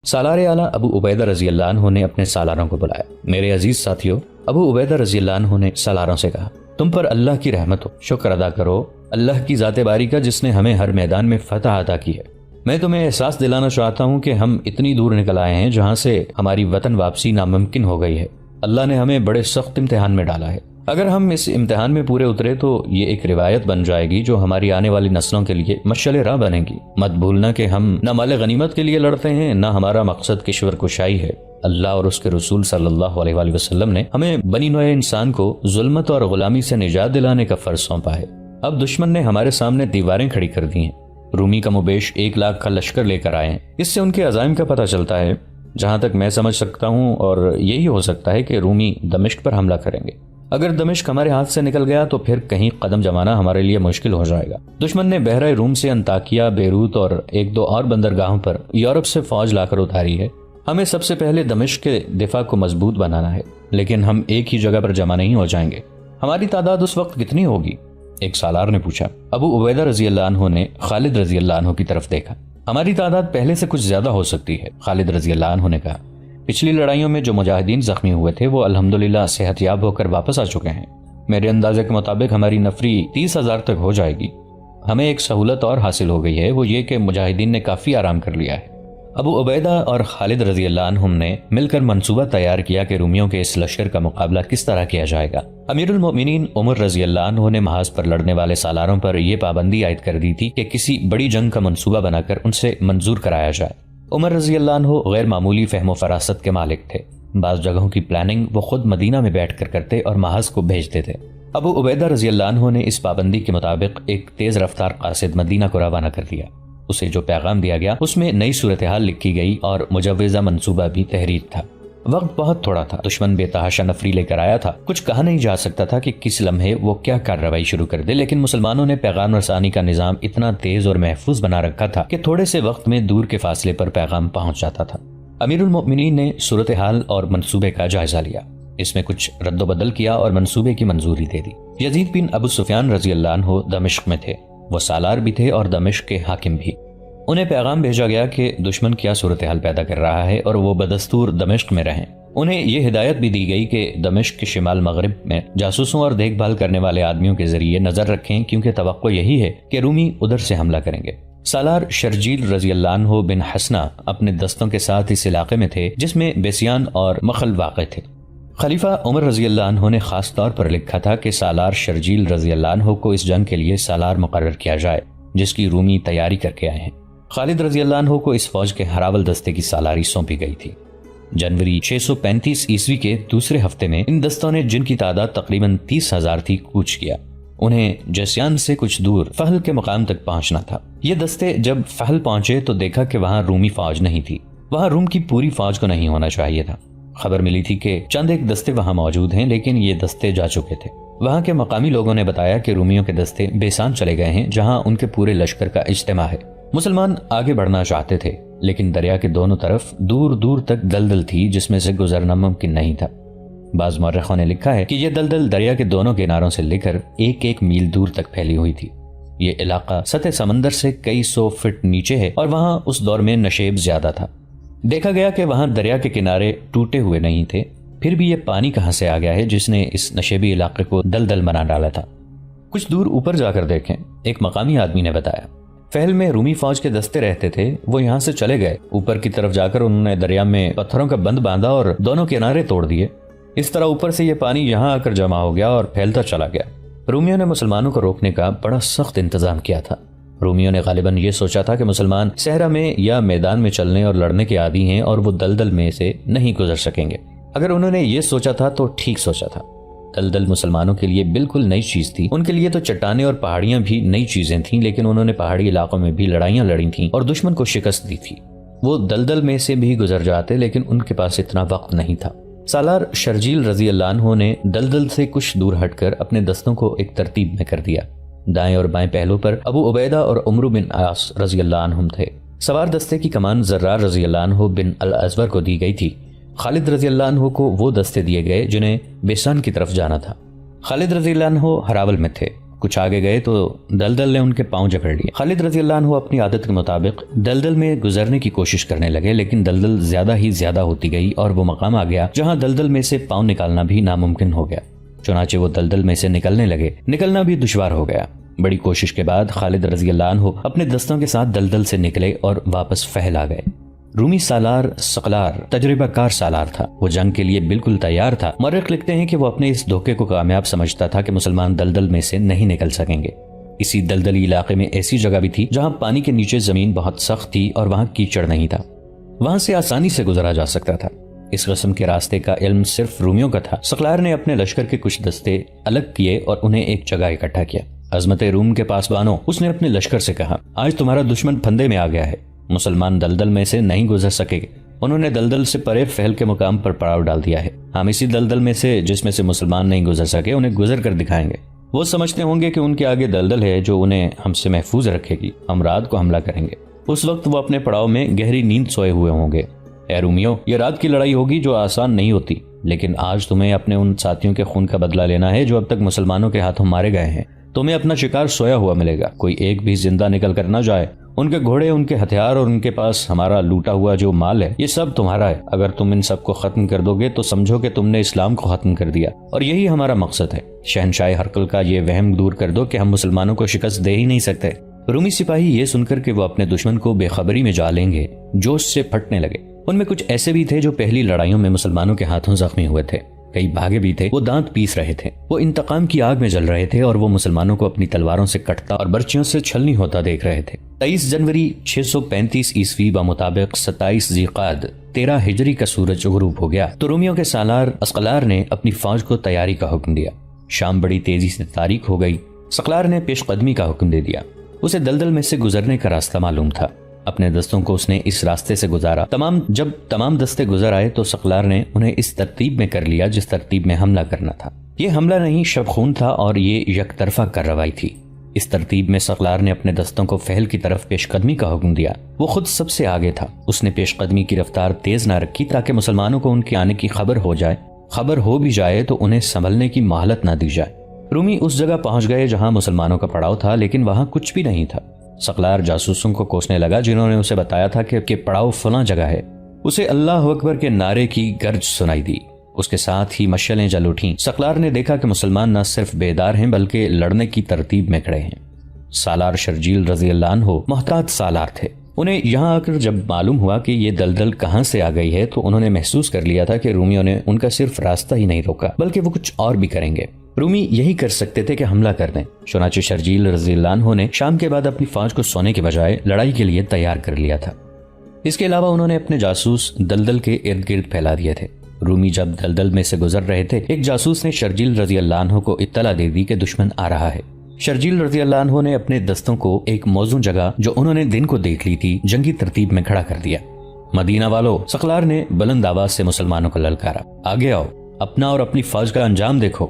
سالار اعلیٰ ابو عبیدہ رضی اللہ عنہ نے اپنے سالاروں کو بلایا۔ میرے عزیز ساتھیوں، ابو عبیدہ رضی اللہ عنہ نے سالاروں سے کہا، تم پر اللہ کی رحمت ہو، شکر ادا کرو اللہ کی ذات باری کا جس نے ہمیں ہر میدان میں فتح عطا کی ہے۔ میں تمہیں احساس دلانا چاہتا ہوں کہ ہم اتنی دور نکل آئے ہیں جہاں سے ہماری وطن واپسی ناممکن ہو گئی ہے۔ اللہ نے ہمیں بڑے سخت امتحان میں ڈالا ہے۔ اگر ہم اس امتحان میں پورے اترے تو یہ ایک روایت بن جائے گی جو ہماری آنے والی نسلوں کے لیے مشعل راہ بنے گی۔ مت بھولنا کہ ہم نہ مال غنیمت کے لیے لڑتے ہیں، نہ ہمارا مقصد کشور کشائی ہے۔ اللہ اور اس کے رسول صلی اللہ علیہ وآلہ وسلم نے ہمیں بنی نوع انسان کو ظلمت اور غلامی سے نجات دلانے کا فرض سونپا ہے۔ اب دشمن نے ہمارے سامنے دیواریں کھڑی کر دی ہیں۔ رومی کم و بیش 1 لاکھ کا لشکر لے کر آئے ہیں۔ اس سے ان کے عزائم کا پتہ چلتا ہے۔ جہاں تک میں سمجھ سکتا ہوں اور یہی ہو سکتا ہے کہ رومی دمشق پر حملہ کریں گے۔ اگر دمشق ہمارے ہاتھ سے نکل گیا تو پھر کہیں قدم جمانا ہمارے لیے مشکل ہو جائے گا۔ دشمن نے بحرہ روم سے انطاکیہ، بیروت اور 1-2 اور بندرگاہوں پر یورپ سے فوج لا کر اتاری ہے۔ ہمیں سب سے پہلے دمشق کے دفاع کو مضبوط بنانا ہے، لیکن ہم ایک ہی جگہ پر جمع نہیں ہو جائیں گے۔ ہماری تعداد اس وقت کتنی ہوگی؟ ایک سالار نے پوچھا۔ ابو عبیدہ رضی اللہ عنہ نے خالد رضی اللہ عنہ کی طرف دیکھا۔ ہماری تعداد پہلے سے کچھ زیادہ ہو سکتی ہے، خالد رضی اللہ عنہ نے کہا۔ پچھلی لڑائیوں میں جو مجاہدین زخمی ہوئے تھے وہ الحمدللہ صحت یاب ہو کر واپس آ چکے ہیں۔ میرے اندازے کے مطابق ہماری نفری 30,000 تک ہو جائے گی۔ ہمیں ایک سہولت اور حاصل ہو گئی ہے، وہ یہ کہ مجاہدین نے کافی آرام کر لیا ہے۔ ابو عبیدہ اور خالد رضی اللہ عنہم نے مل کر منصوبہ تیار کیا کہ رومیوں کے اس لشکر کا مقابلہ کس طرح کیا جائے گا۔ امیر المؤمنین عمر رضی اللہ عنہ نے محاذ پر لڑنے والے سالاروں پر یہ پابندی عائد کر دی تھی کہ کسی بڑی جنگ کا منصوبہ بنا کر ان سے منظور کرایا جائے۔ عمر رضی اللہ عنہ غیر معمولی فہم و فراست کے مالک تھے۔ بعض جگہوں کی پلاننگ وہ خود مدینہ میں بیٹھ کر کرتے اور محاذ کو بھیجتے تھے۔ ابو عبیدہ رضی اللہ عنہ نے اس پابندی کے مطابق ایک تیز رفتار قاصد مدینہ کو روانہ کر دیا۔ اسے جو پیغام دیا گیا اس میں نئی صورتحال لکھی گئی اور مجوزہ منصوبہ بھی تحریر تھا۔ وقت بہت تھوڑا تھا، دشمن بے تحاشا نفری لے کر آیا تھا۔ کچھ کہا نہیں جا سکتا تھا کہ کس لمحے وہ کیا کارروائی شروع کر دے، لیکن مسلمانوں نے پیغام رسانی کا نظام اتنا تیز اور محفوظ بنا رکھا تھا کہ تھوڑے سے وقت میں دور کے فاصلے پر پیغام پہنچ جاتا تھا۔ امیر المؤمنین نے صورتحال اور منصوبے کا جائزہ لیا، اس میں کچھ رد و بدل کیا اور منصوبے کی منظوری دے دی۔ یزید بن ابو سفیان رضی اللہ عنہ دمشق میں تھے، وہ سالار بھی تھے اور دمشق کے حاکم بھی۔ انہیں پیغام بھیجا گیا کہ دشمن کیا صورتحال پیدا کر رہا ہے اور وہ بدستور دمشق میں رہیں۔ انہیں یہ ہدایت بھی دی گئی کہ دمشق کے شمال مغرب میں جاسوسوں اور دیکھ بھال کرنے والے آدمیوں کے ذریعے نظر رکھیں، کیونکہ توقع یہی ہے کہ رومی ادھر سے حملہ کریں گے۔ سالار شرجیل رضی اللہ عنہ بن حسنہ اپنے دستوں کے ساتھ اس علاقے میں تھے جس میں بیسیان اور مخل واقع تھے۔ خلیفہ عمر رضی اللہ عنہ نے خاص طور پر لکھا تھا کہ سالار شرجیل رضی اللہ عنہ کو اس جنگ کے لیے سالار مقرر کیا جائے جس کی رومی تیاری کر کے آئے ہیں۔ خالد رضی اللہ عنہ کو اس فوج کے ہراول دستے کی سالاری سونپی گئی تھی۔ جنوری 635 عیسوی کے دوسرے ہفتے میں ان دستوں نے، جن کی تعداد تقریباً 30,000 تھی، کوچ کیا۔ انہیں جیسیان سے کچھ دور فہل کے مقام تک پہنچنا تھا۔ یہ دستے جب فہل پہنچے تو دیکھا کہ وہاں رومی فوج نہیں تھی۔ وہاں روم کی پوری فوج کو نہیں ہونا چاہیے تھا۔ خبر ملی تھی کہ چند ایک دستے وہاں موجود ہیں، لیکن یہ دستے جا چکے تھے۔ وہاں کے مقامی لوگوں نے بتایا کہ رومیوں کے دستے بیسان چلے گئے ہیں، جہاں ان کے پورے لشکر کا اجتماع ہے۔ مسلمان آگے بڑھنا چاہتے تھے، لیکن دریا کے دونوں طرف دور دور تک دلدل تھی جس میں سے گزرنا ممکن نہیں تھا۔ بعض مورخوں نے لکھا ہے کہ یہ دلدل دریا کے دونوں کناروں سے لے کر 1-1 میل دور تک پھیلی ہوئی تھی۔ یہ علاقہ سطح سمندر سے کئی 100 فٹ نیچے ہے اور وہاں اس دور میں نشیب زیادہ تھا۔ دیکھا گیا کہ وہاں دریا کے کنارے ٹوٹے ہوئے نہیں تھے، پھر بھی یہ پانی کہاں سے آ گیا ہے جس نے اس نشیبی علاقے کو دلدل بنا ڈالا تھا۔ کچھ دور اوپر جا کر دیکھیں، ایک مقامی آدمی نے بتایا۔ فہل میں رومی فوج کے دستے رہتے تھے، وہ یہاں سے چلے گئے۔ اوپر کی طرف جا کر انہوں نے دریا میں پتھروں کا بند باندھا اور دونوں کنارے توڑ دیے۔ اس طرح اوپر سے یہ پانی یہاں آ کر جمع ہو گیا اور پھیلتا چلا گیا۔ رومیوں نے مسلمانوں کو روکنے کا بڑا سخت انتظام کیا تھا۔ رومیوں نے غالباً یہ سوچا تھا کہ مسلمان صحرا میں یا میدان میں چلنے اور لڑنے کے عادی ہیں اور وہ دلدل میں سے نہیں گزر سکیں گے۔ اگر انہوں نے یہ سوچا تھا تو ٹھیک سوچا تھا۔ دلدل مسلمانوں کے لیے بالکل نئی چیز تھی۔ ان کے لیے تو چٹانیں اور پہاڑیاں بھی نئی چیزیں تھیں، لیکن انہوں نے پہاڑی علاقوں میں بھی لڑائیاں لڑی تھیں اور دشمن کو شکست دی تھی۔ وہ دلدل میں سے بھی گزر جاتے، لیکن ان کے پاس اتنا وقت نہیں تھا۔ سالار شرجیل رضی اللہ عنہ نے دلدل سے کچھ دور ہٹ کر اپنے دستوں کو ایک ترتیب میں کر دیا۔ دائیں اور بائیں پہلو پر ابو عبیدہ اور عمرو بن عاص رضی اللہ عنہم تھے۔ سوار دستے کی کمان زرار رضی اللہ عنہ بن الازور کو دی گئی تھی۔ خالد رضی اللہ عنہ کو وہ دستے دیے گئے جنہیں بیسان کی طرف جانا تھا۔ خالد رضی اللہ عنہ ہراول میں تھے۔ کچھ آگے گئے تو دلدل نے ان کے پاؤں جکڑ لیے۔ خالد رضی اللہ عنہ اپنی عادت کے مطابق دلدل میں گزرنے کی کوشش کرنے لگے، لیکن دلدل زیادہ ہی زیادہ ہوتی گئی اور وہ مقام آ گیا جہاں دلدل میں سے پاؤں نکالنا بھی ناممکن ہو گیا۔ چنانچہ وہ دلدل میں سے نکلنے لگے، نکلنا بھی دشوار ہو گیا۔ بڑی کوشش کے بعد خالد رضی اللہ عنہ اپنے دستوں کے ساتھ دلدل سے نکلے اور واپس فہل آ گئے۔ رومی سالار ثقلار تجربہ کار سالار تھا، وہ جنگ کے لیے بالکل تیار تھا۔ مورخ لکھتے ہیں کہ وہ اپنے اس دھوکے کو کامیاب سمجھتا تھا کہ مسلمان دلدل میں سے نہیں نکل سکیں گے۔ اسی دلدلی علاقے میں ایسی جگہ بھی تھی جہاں پانی کے نیچے زمین بہت سخت تھی اور وہاں کیچڑ نہیں تھا، وہاں سے آسانی سے گزرا جا سکتا تھا۔ اس قسم کے راستے کا علم صرف رومیوں کا تھا۔ ثقلار نے اپنے لشکر کے کچھ دستے الگ کیے اور انہیں ایک جگہ اکٹھا کیا۔ عظمت روم کے پاسبانوں، اس نے اپنے لشکر سے کہا، آج تمہارا دشمن پھندے میں آ گیا ہے، مسلمان دلدل میں سے نہیں گزر سکے گے۔ انہوں نے دلدل سے پرے فہل کے مقام پر پڑاؤ ڈال دیا ہے، ہم اسی دلدل میں سے جس میں سے مسلمان نہیں گزر سکے انہیں گزر کر دکھائیں گے۔ وہ سمجھتے ہوں گے کہ ان کے آگے دلدل ہے جو انہیں ہم سے محفوظ رکھے گی، ہم رات کو حملہ کریں گے۔ اس وقت وہ اپنے پڑاؤ میں گہری نیند سوئے ہوئے ہوں گے۔ اے رومیو، یہ رات کی لڑائی ہوگی جو آسان نہیں ہوتی، لیکن آج تمہیں اپنے ان ساتھیوں کے خون کا بدلہ لینا ہے جو اب تک مسلمانوں کے ہاتھوں مارے گئے ہیں۔ تمہیں اپنا شکار سویا ہوا ملے گا، کوئی ایک بھی زندہ نکل کر نہ جائے۔ ان کے گھوڑے، ان کے ہتھیار اور ان کے پاس ہمارا لوٹا ہوا جو مال ہے، یہ سب تمہارا ہے۔ اگر تم ان سب کو ختم کر دو گے تو سمجھو کہ تم نے اسلام کو ختم کر دیا، اور یہی ہمارا مقصد ہے۔ شہنشاہ ہرقل کا یہ وہم دور کر دو کہ ہم مسلمانوں کو شکست دے ہی نہیں سکتے۔ رومی سپاہی یہ سن کر کہ وہ اپنے دشمن کو بے خبری میں جا لیں گے، جوش سے پھٹنے لگے۔ ان میں کچھ ایسے بھی تھے جو پہلی لڑائیوں میں مسلمانوں کے ہاتھوں زخمی ہوئے تھے، کئی بھاگے بھی تھے، وہ دانت پیس رہے تھے، وہ انتقام کی آگ میں جل رہے تھے اور وہ مسلمانوں کو اپنی تلواروں سے کٹتا اور برچیوں سے چھلنی ہوتا دیکھ رہے تھے۔ 23 جنوری 635 عیسوی بمطابق 27 ذیقعد 13 ہجری کا سورج غروب ہو گیا تو رومیوں کے سالار ثقلار نے اپنی فوج کو تیاری کا حکم دیا۔ شام بڑی تیزی سے تاریک ہو گئی۔ ثقلار نے پیش قدمی کا حکم دے دیا۔ اسے دلدل میں سے گزرنے کا راستہ معلوم تھا، اپنے دستوں کو اس نے اس راستے سے گزارا۔ جب تمام دستے گزر آئے تو ثقلار نے انہیں اس ترتیب میں کر لیا جس ترتیب میں حملہ کرنا تھا۔ یہ حملہ نہیں، شب خون تھا اور یہ یک طرفہ کارروائی تھی۔ اس ترتیب میں ثقلار نے اپنے دستوں کو فہل کی طرف پیش قدمی کا حکم دیا۔ وہ خود سب سے آگے تھا۔ اس نے پیش قدمی کی رفتار تیز نہ رکھی تاکہ مسلمانوں کو ان کے آنے کی خبر ہو جائے، خبر ہو بھی جائے تو انہیں سنبھلنے کی مہلت نہ دی جائے۔ رومی اس جگہ پہنچ گئے جہاں مسلمانوں کا پڑاؤ تھا، لیکن وہاں کچھ بھی نہیں تھا۔ ثقلار جاسوسوں کو کوسنے لگا جنہوں نے اسے بتایا تھا کہ پڑاؤ فلاں جگہ ہے۔ اسے اللہ اکبر کے نعرے کی گرج سنائی دی، اس کے ساتھ ہی مشعلیں جل اٹھیں۔ ثقلار نے دیکھا کہ مسلمان نہ صرف بیدار ہیں بلکہ لڑنے کی ترتیب میں کھڑے ہیں۔ سالار شرجیل رضی اللہ عنہ محتاط سالار تھے۔ انہیں یہاں آ کر جب معلوم ہوا کہ یہ دلدل کہاں سے آ گئی ہے تو انہوں نے محسوس کر لیا تھا کہ رومیوں نے ان کا صرف راستہ ہی نہیں روکا بلکہ وہ کچھ اور بھی کریں گے۔ رومی یہی کر سکتے تھے کہ حملہ کر دیں۔ چنانچہ شرجیل رضی اللہ عنہ نے شام کے بعد اپنی فوج کو سونے کے بجائے لڑائی کے لیے تیار کر لیا تھا۔ اس کے علاوہ انہوں نے اپنے جاسوس دلدل کے ارد گرد پھیلا دیے تھے۔ رومی جب دلدل میں سے گزر رہے تھے، ایک جاسوس نے شرجیل رضی اللہ عنہ کو اطلاع دے دی کہ دشمن آ رہا ہے۔ شرجیل رضی اللہ عنہ نے اپنے دستوں کو ایک موزوں جگہ جو انہوں نے دن کو دیکھ لی تھی جنگی ترتیب میں کھڑا کر دیا۔ مدینہ والو، ثقلار نے بلند آواز سے مسلمانوں کو للکارا، آگے آؤ، اپنا اور اپنی فوج کا انجام دیکھو،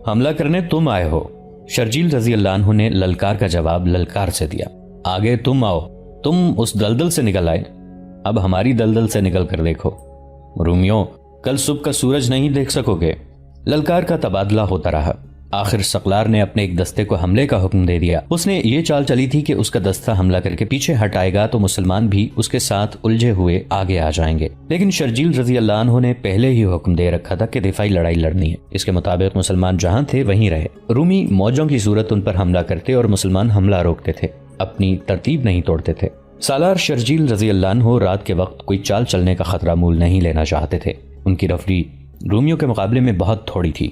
حملہ کرنے تم آئے ہو۔ شرجیل رضی اللہ عنہ نے للکار کا جواب للکار سے دیا، آگے تم آؤ، تم اس دلدل سے نکل آئے، اب ہماری دلدل سے نکل کر دیکھو۔ رومیوں، کل صبح کا سورج نہیں دیکھ سکو گے۔ للکار کا تبادلہ ہوتا رہا۔ آخر ثقلار نے اپنے ایک دستے کو حملے کا حکم دے دیا۔ اس نے یہ چال چلی تھی کہ اس کا دستہ حملہ کر کے پیچھے ہٹ آئے گا تو مسلمان بھی اس کے ساتھ الجھے ہوئے آگے آ جائیں گے، لیکن شرجیل رضی اللہ عنہ نے پہلے ہی حکم دے رکھا تھا کہ دفاعی لڑائی لڑنی ہے۔ اس کے مطابق مسلمان جہاں تھے وہیں رہے۔ رومی موجوں کی صورت ان پر حملہ کرتے اور مسلمان حملہ روکتے تھے، اپنی ترتیب نہیں توڑتے تھے۔ سالار شرجیل رضی اللہ عنہ رات کے وقت کوئی چال چلنے کا خطرہ مول نہیں لینا چاہتے تھے۔ ان کی رفری رومیوں کے مقابلے میں بہت تھوڑی تھی،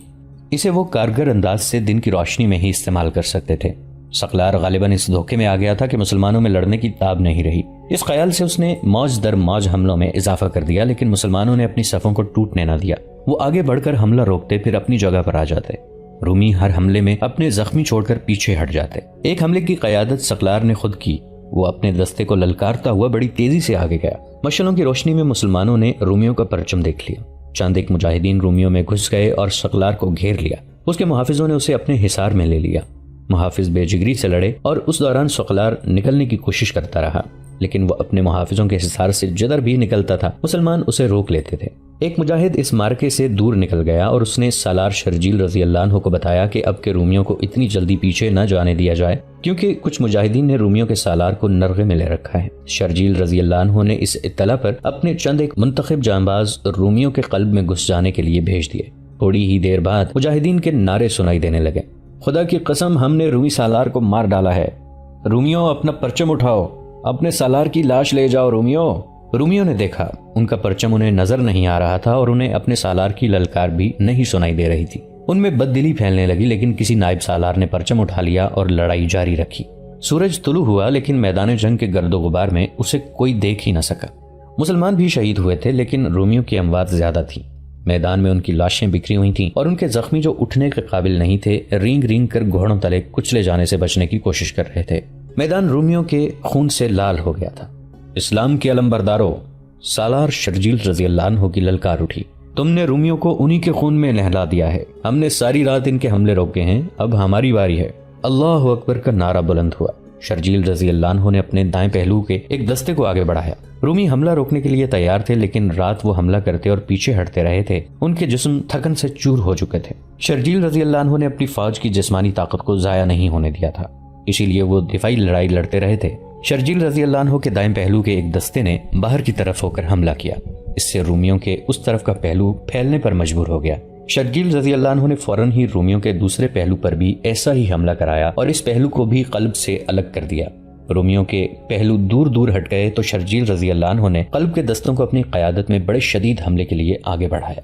اسے وہ کارگر انداز سے دن کی روشنی میں ہی استعمال کر سکتے تھے۔ ثقلار غالباً اس دھوکے میں آ گیا تھا کہ مسلمانوں میں لڑنے کی تاب نہیں رہی۔ اس خیال سے اس نے موج در موج حملوں میں اضافہ کر دیا، لیکن مسلمانوں نے اپنی صفوں کو ٹوٹنے نہ دیا۔ وہ آگے بڑھ کر حملہ روکتے پھر اپنی جگہ پر آ جاتے۔ رومی ہر حملے میں اپنے زخمی چھوڑ کر پیچھے ہٹ جاتے۔ ایک حملے کی قیادت ثقلار نے خود کی۔ وہ اپنے دستے کو للکارتا ہوا بڑی تیزی سے آگے گیا۔ مشعلوں کی روشنی میں مسلمانوں نے رومیوں کا پرچم دیکھ لیا۔ چند ایک مجاہدین رومیوں میں گھس گئے اور ثقلار کو گھیر لیا۔ اس کے محافظوں نے اسے اپنے حصار میں لے لیا۔ محافظ بے جگری سے لڑے اور اس دوران ثقلار نکلنے کی کوشش کرتا رہا، لیکن وہ اپنے محافظوں کے حصار سے جدھر بھی نکلتا تھا مسلمان اسے روک لیتے تھے۔ ایک مجاہد اس مارکے سے دور نکل گیا اور اس نے سالار شرجیل رضی اللہ عنہ کو بتایا کہ اب کے رومیوں کو اتنی جلدی پیچھے نہ جانے دیا جائے، کیونکہ کچھ مجاہدین نے رومیوں کے سالار کو نرغے میں لے رکھا ہے۔ شرجیل رضی اللہ عنہ نے اس اطلاع پر اپنے چند ایک منتخب جانباز رومیوں کے قلب میں گھس جانے کے لیے بھیج دیے۔ تھوڑی ہی دیر بعد مجاہدین کے نعرے سنائی دینے لگے، خدا کی قسم ہم نے رومی سالار کو مار ڈالا ہے، رومیوں اپنا پرچم اٹھاؤ، اپنے سالار کی لاش لے جاؤ رومیوں۔ رومیوں نے دیکھا ان کا پرچم انہیں نظر نہیں آ رہا تھا اور انہیں اپنے سالار کی للکار بھی نہیں سنائی دے رہی تھی۔ ان میں بددلی پھیلنے لگی، لیکن کسی نائب سالار نے پرچم اٹھا لیا اور لڑائی جاری رکھی۔ سورج طلوع ہوا، لیکن میدان جنگ کے گرد و غبار میں اسے کوئی دیکھ ہی نہ سکا۔ مسلمان بھی شہید ہوئے تھے، لیکن رومیوں کی اموات زیادہ تھی۔ میدان میں ان کی لاشیں بکھری ہوئی تھیں اور ان کے زخمی جو اٹھنے کے قابل نہیں تھے رینگ رینگ کر گھوڑوں تلے کچلے جانے سے بچنے کی کوشش کر رہے تھے۔ میدان رومیوں کے خون سے لال ہو گیا تھا۔ اسلام کے علمبرداروں، سالار شرجیل رضی اللہ عنہ کی للکار اٹھی، تم نے رومیوں کو انہی کے خون میں نہلا دیا ہے، ہم نے ساری رات ان کے حملے روکے ہیں، اب ہماری باری ہے۔ اللہ اکبر کا نعرہ بلند ہوا۔ شرجیل رضی اللہ عنہ نے اپنے دائیں پہلو کے ایک دستے کو آگے بڑھایا۔ رومی حملہ روکنے کے لیے تیار تھے، لیکن رات وہ حملہ کرتے اور پیچھے ہٹتے رہے تھے، ان کے جسم تھکن سے چور ہو چکے تھے۔ شرجیل رضی اللہ عنہ نے اپنی فوج کی جسمانی طاقت کو ضائع نہیں ہونے دیا تھا، اسی لیے وہ دفاعی لڑائی لڑتے رہے تھے۔ شرجیل رضی اللہ عنہ کے دائیں پہلو کے ایک دستے نے باہر کی طرف ہو کر حملہ کیا، اس سے رومیوں کے اس طرف کا پہلو پھیلنے پر مجبور ہو گیا۔ شرجیل رضی اللہ عنہ نے فوراً ہی رومیوں کے دوسرے پہلو پر بھی ایسا ہی حملہ کرایا اور اس پہلو کو بھی قلب سے الگ کر دیا۔ رومیوں کے پہلو دور دور ہٹ گئے تو شرجیل رضی اللہ عنہ نے قلب کے دستوں کو اپنی قیادت میں بڑے شدید حملے کے لیے آگے بڑھایا۔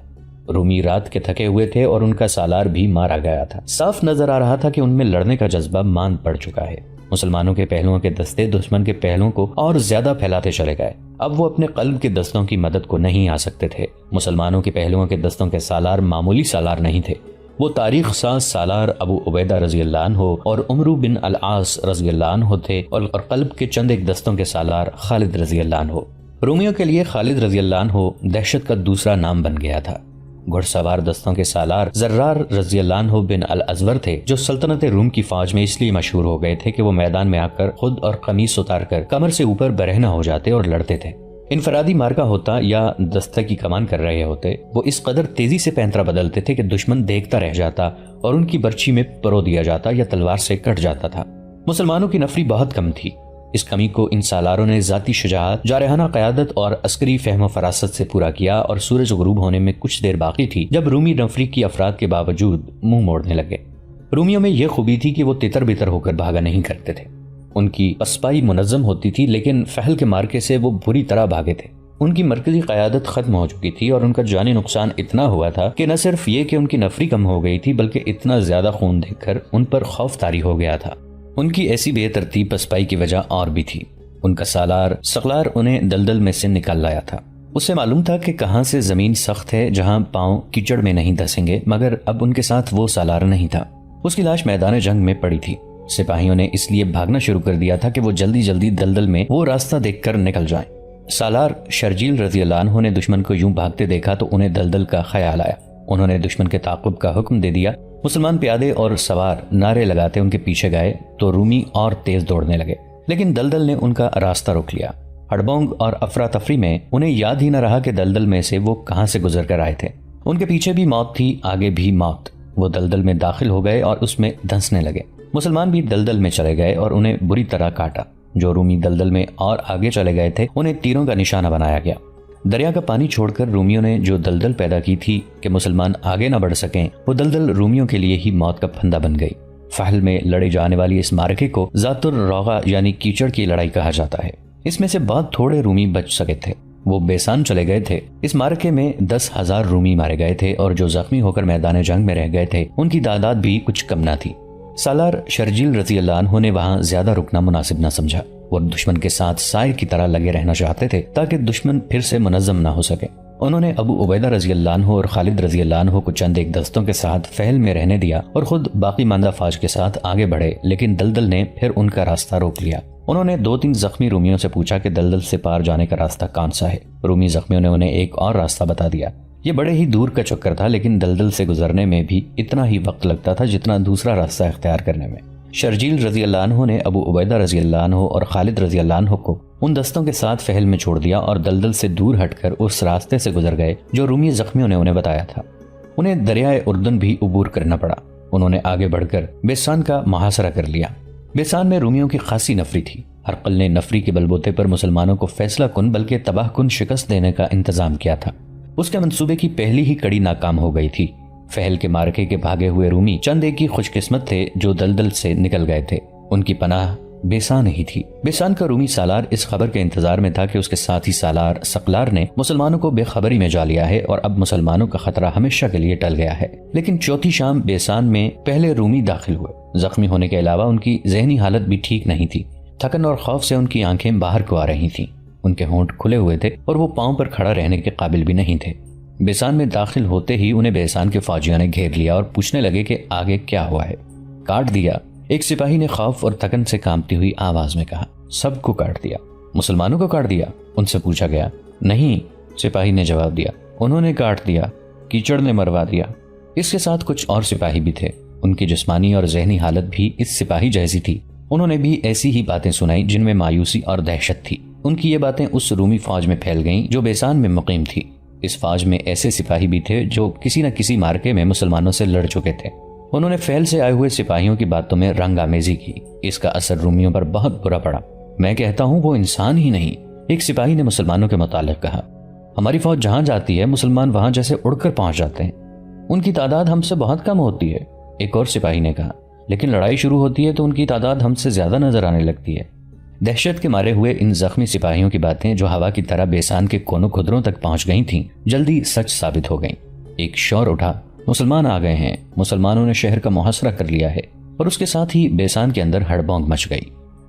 رومی رات کے تھکے ہوئے تھے اور ان کا سالار بھی مارا گیا تھا۔ صاف نظر آ رہا تھا کہ ان میں لڑنے کا جذبہ ماند پڑ چکا ہے۔ مسلمانوں کے پہلوؤں کے دستے دشمن کے پہلوؤں کو اور زیادہ پھیلاتے چلے گئے۔ اب وہ اپنے قلب کے دستوں کی مدد کو نہیں آ سکتے تھے۔ مسلمانوں کے پہلوؤں کے دستوں کے سالار معمولی سالار نہیں تھے، وہ تاریخ ساز سالار ابو عبیدہ رضی اللہ عنہ اور عمرو بن العاص رضی اللہ عنہ تھے، اور قلب کے چند ایک دستوں کے سالار خالد رضی اللہ عنہ۔ رومیوں کے لیے خالد رضی اللہ عنہ دہشت کا دوسرا نام بن گیا تھا۔ گھڑ سوار دستوں کے سالار زرار رضی اللہ عنہ بن الازور تھے، جو سلطنت روم کی فوج میں اس لیے مشہور ہو گئے تھے کہ وہ میدان میں آ کر خود اور قمیص اتار کر کمر سے اوپر برہنہ ہو جاتے اور لڑتے تھے۔ انفرادی مارکا ہوتا یا دستہ کی کمان کر رہے ہوتے، وہ اس قدر تیزی سے پینترا بدلتے تھے کہ دشمن دیکھتا رہ جاتا اور ان کی برچھی میں پرو دیا جاتا یا تلوار سے کٹ جاتا تھا۔ مسلمانوں کی نفری بہت کم تھی، اس کمی کو ان سالاروں نے ذاتی شجاعت، جارحانہ قیادت اور عسکری فہم و فراست سے پورا کیا، اور سورج غروب ہونے میں کچھ دیر باقی تھی جب رومی نفری کی افراد کے باوجود منہ موڑنے لگے۔ رومیوں میں یہ خوبی تھی کہ وہ تتر بتر ہو کر بھاگا نہیں کرتے تھے۔ ان کی پسپائی منظم ہوتی تھی، لیکن فحل کے مارکے سے وہ بری طرح بھاگے تھے۔ ان کی مرکزی قیادت ختم ہو چکی تھی اور ان کا جانی نقصان اتنا ہوا تھا کہ نہ صرف یہ کہ ان کی نفری کم ہو گئی تھی، بلکہ اتنا زیادہ خون دیکھ کر ان پر خوف طاری ہو گیا تھا۔ ان کی ایسی بے ترتیب پسپائی کی وجہ اور بھی تھی۔ ان کا سالار سقلار انہیں دلدل میں سے نکال لایا تھا۔ اسے معلوم تھا کہ کہاں سے زمین سخت ہے جہاں پاؤں کیچڑ میں نہیں دھسیں گے، مگر اب ان کے ساتھ وہ سالار نہیں تھا۔ اس کی لاش میدان جنگ میں پڑی تھی۔ سپاہیوں نے اس لیے بھاگنا شروع کر دیا تھا کہ وہ جلدی جلدی دلدل میں وہ راستہ دیکھ کر نکل جائیں۔ سالار شرجیل رضی اللہ عنہ نے دشمن کو یوں بھاگتے دیکھا تو انہیں دلدل کا خیال آیا۔ انہوں نے دشمن کے تعاقب کا حکم دے دیا۔ مسلمان پیادے اور سوار نعرے لگاتے ان کے پیچھے گئے تو رومی اور تیز دوڑنے لگے، لیکن دلدل نے ان کا راستہ روک لیا۔ ہڑبونگ اور افراتفری میں انہیں یاد ہی نہ رہا کہ دلدل میں سے وہ کہاں سے گزر کر آئے تھے۔ ان کے پیچھے بھی موت تھی، آگے بھی موت۔ وہ دلدل میں داخل ہو گئے اور اس میں دھنسنے لگے۔ مسلمان بھی دلدل میں چلے گئے اور انہیں بری طرح کاٹا۔ جو رومی دلدل میں اور آگے چلے گئے تھے انہیں تیروں کا نشانہ بنایا گیا۔ دریا کا پانی چھوڑ کر رومیوں نے جو دلدل پیدا کی تھی کہ مسلمان آگے نہ بڑھ سکیں، وہ دلدل رومیوں کے لیے ہی موت کا پھندا بن گئی۔ فحل میں لڑے جانے والی اس مارکے کو ذات الروغہ یعنی کیچڑ کی لڑائی کہا جاتا ہے۔ اس میں سے بہت تھوڑے رومی بچ سکے تھے، وہ بیسان چلے گئے تھے۔ اس مارکے میں 10,000 رومی مارے گئے تھے، اور جو زخمی ہو کر میدان جنگ میں رہ گئے تھے ان کی تعداد بھی کچھ کم نہ تھی۔ سالار شرجیل رضی اللہ عنہ نے وہاں زیادہ رکنا مناسب نہ سمجھا۔ وہ دشمن کے ساتھ سائے کی طرح لگے رہنا چاہتے تھے تاکہ دشمن پھر سے منظم نہ ہو سکے۔ انہوں نے ابو عبیدہ رضی اللہ عنہ اور خالد رضی اللہ عنہ کو چند ایک دستوں کے ساتھ فحل میں رہنے دیا اور خود باقی ماندہ فوج کے ساتھ آگے بڑھے، لیکن دلدل نے پھر ان کا راستہ روک لیا۔ انہوں نے 2-3 زخمی رومیوں سے پوچھا کہ دلدل سے پار جانے کا راستہ کون سا ہے۔ رومی زخمیوں نے انہیں ایک اور راستہ بتا دیا۔ یہ بڑے ہی دور کا چکر تھا، لیکن دلدل سے گزرنے میں بھی اتنا ہی وقت لگتا تھا جتنا دوسرا راستہ اختیار کرنے میں۔ شرجیل رضی اللہ عنہ نے ابو عبیدہ رضی اللہ عنہ اور خالد رضی اللہ عنہ کو ان دستوں کے ساتھ فہل میں چھوڑ دیا اور دلدل سے دور ہٹ کر اس راستے سے گزر گئے جو رومی زخمیوں نے انہیں بتایا تھا۔ انہیں دریائے اردن بھی عبور کرنا پڑا۔ انہوں نے آگے بڑھ کر بیسان کا محاصرہ کر لیا۔ بیسان میں رومیوں کی خاصی نفری تھی۔ ہرقل نے نفری کے بلبوتے پر مسلمانوں کو فیصلہ کن بلکہ تباہ کن شکست دینے کا انتظام کیا تھا۔ اس کے منصوبے کی پہلی ہی کڑی ناکام ہو گئی تھی۔ فہل کے مارکے کے بھاگے ہوئے رومی چند ایک ہی خوش قسمت تھے جو دلدل سے نکل گئے تھے۔ ان کی پناہ بیسان ہی تھی۔ بیسان کا رومی سالار اس خبر کے انتظار میں تھا کہ اس کے ساتھی سالار سقلار نے مسلمانوں کو بے خبری میں جا لیا ہے اور اب مسلمانوں کا خطرہ ہمیشہ کے لیے ٹل گیا ہے۔ لیکن چوتھی شام بیسان میں پہلے رومی داخل ہوئے۔ زخمی ہونے کے علاوہ ان کی ذہنی حالت بھی ٹھیک نہیں تھی۔ تھکن اور خوف سے ان کی آنکھیں باہر کو آ رہی تھیں۔ ان کے ہونٹ کھلے ہوئے تھے اور وہ پاؤں پر کھڑا رہنے کے قابل بھی نہیں تھے۔ بیسان میں داخل ہوتے ہی انہیں بیسان کے فوجیوں نے گھیر لیا اور پوچھنے لگے کہ آگے کیا ہوا ہے۔ کاٹ دیا، ایک سپاہی نے خوف اور تھکن سے کانپتی ہوئی آواز میں کہا۔ سب کو کاٹ دیا؟ مسلمانوں کو کاٹ دیا؟ ان سے پوچھا گیا۔ نہیں، سپاہی نے جواب دیا، انہوں نے کاٹ دیا، کیچڑ نے مروا دیا۔ اس کے ساتھ کچھ اور سپاہی بھی تھے۔ ان کی جسمانی اور ذہنی حالت بھی اس سپاہی جیسی تھی۔ انہوں نے بھی ایسی ہی باتیں سنائی جن میں مایوسی اور دہشت تھی۔ ان کی یہ باتیں اس رومی فوج میں پھیل گئیں جو بیسان میں مقیم تھی۔ اس فوج میں ایسے سپاہی بھی تھے جو کسی نہ کسی مارکے میں مسلمانوں سے لڑ چکے تھے۔ انہوں نے فیل سے آئے ہوئے سپاہیوں کی باتوں میں رنگ آمیزی کی۔ اس کا اثر رومیوں پر بہت برا پڑا۔ میں کہتا ہوں وہ انسان ہی نہیں، ایک سپاہی نے مسلمانوں کے متعلق کہا۔ ہماری فوج جہاں جاتی ہے مسلمان وہاں جیسے اڑ کر پہنچ جاتے ہیں، ان کی تعداد ہم سے بہت کم ہوتی ہے۔ ایک اور سپاہی نے کہا، لیکن لڑائی شروع ہوتی ہے تو ان کی تعداد ہم سے زیادہ نظر آنے لگتی ہے۔ دہشت کے مارے ہوئے ان زخمی سپاہیوں کی باتیں جو ہوا کی طرح بیسان کے کونوں خدروں تک پہنچ گئی تھیں جلدی سچ ثابت ہو گئیں۔ ایک شور اٹھا، مسلمان آ گئے ہیں، مسلمانوں نے شہر کا محاصرہ کر لیا ہے۔ اور اس کے ساتھ ہی بیسان کے اندر ہڑبونگ مچ گئی۔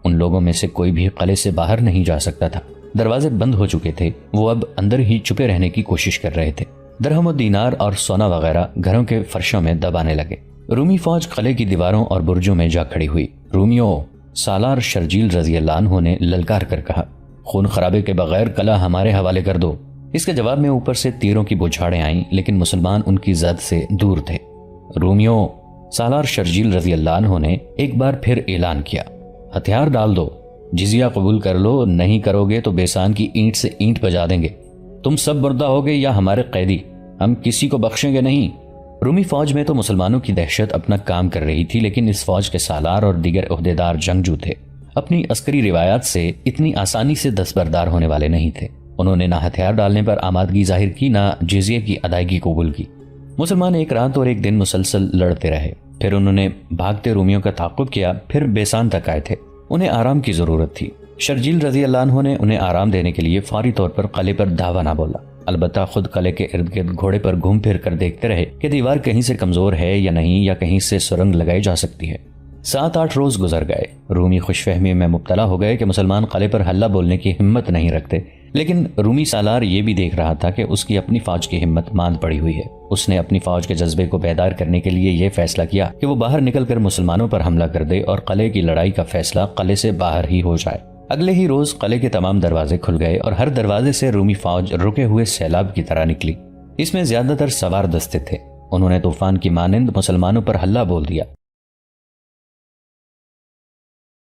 ان لوگوں میں سے کوئی بھی قلعے سے باہر نہیں جا سکتا تھا۔ دروازے بند ہو چکے تھے، وہ اب اندر ہی چھپے رہنے کی کوشش کر رہے تھے۔ درہم و دینار اور سونا وغیرہ گھروں کے فرشوں میں دبانے لگے۔ رومی فوج قلعے کی دیواروں اور برجوں میں جا کھڑی ہوئی۔ رومیوں، سالار شرجیل رضی اللہ عنہ نے للکار کر کہا، خون خرابے کے بغیر قلعہ ہمارے حوالے کر دو۔ اس کے جواب میں اوپر سے تیروں کی بوچھاڑیں آئیں، لیکن مسلمان ان کی زد سے دور تھے۔ رومیوں، سالار شرجیل رضی اللہ عنہ نے ایک بار پھر اعلان کیا، ہتھیار ڈال دو، جزیہ قبول کر لو، نہیں کرو گے تو بیسان کی اینٹ سے اینٹ بجا دیں گے۔ تم سب مردہ ہوگے یا ہمارے قیدی، ہم کسی کو بخشیں گے نہیں۔ رومی فوج میں تو مسلمانوں کی دہشت اپنا کام کر رہی تھی، لیکن اس فوج کے سالار اور دیگر عہدیدار جنگجو تھے، اپنی عسکری روایات سے اتنی آسانی سے دستبردار ہونے والے نہیں تھے۔ انہوں نے نہ ہتھیار ڈالنے پر آمادگی ظاہر کی، نہ جزیے کی ادائیگی قبول کی۔ مسلمان ایک رات اور ایک دن مسلسل لڑتے رہے، پھر انہوں نے بھاگتے رومیوں کا تعاقب کیا، پھر بیسان تک آئے تھے۔ انہیں آرام کی ضرورت تھی۔ شرجیل رضی اللہ عنہ نے انہیں آرام دینے کے لیے فوری طور پر قلعے پر دھاوا نہ بولا، البتہ خود قلعے کے ارد گرد گھوڑے پر گھوم پھر کر دیکھتے رہے کہ دیوار کہیں سے کمزور ہے یا نہیں، یا کہیں سے سرنگ لگائی جا سکتی ہے۔ 7-8 روز گزر گئے۔ رومی خوش فہمی میں مبتلا ہو گئے کہ مسلمان قلعے پر حلہ بولنے کی ہمت نہیں رکھتے، لیکن رومی سالار یہ بھی دیکھ رہا تھا کہ اس کی اپنی فوج کی ہمت ماند پڑی ہوئی ہے۔ اس نے اپنی فوج کے جذبے کو بیدار کرنے کے لیے یہ فیصلہ کیا کہ وہ باہر نکل کر مسلمانوں پر حملہ کر دے اور قلعے کی لڑائی کا فیصلہ قلعے سے باہر ہی ہو جائے۔ اگلے ہی روز قلعے کے تمام دروازے کھل گئے اور ہر دروازے سے رومی فوج رکے ہوئے سیلاب کی طرح نکلی۔ اس میں زیادہ تر سوار دستے تھے۔ انہوں نے طوفان کی مانند مسلمانوں پر حلہ بول دیا۔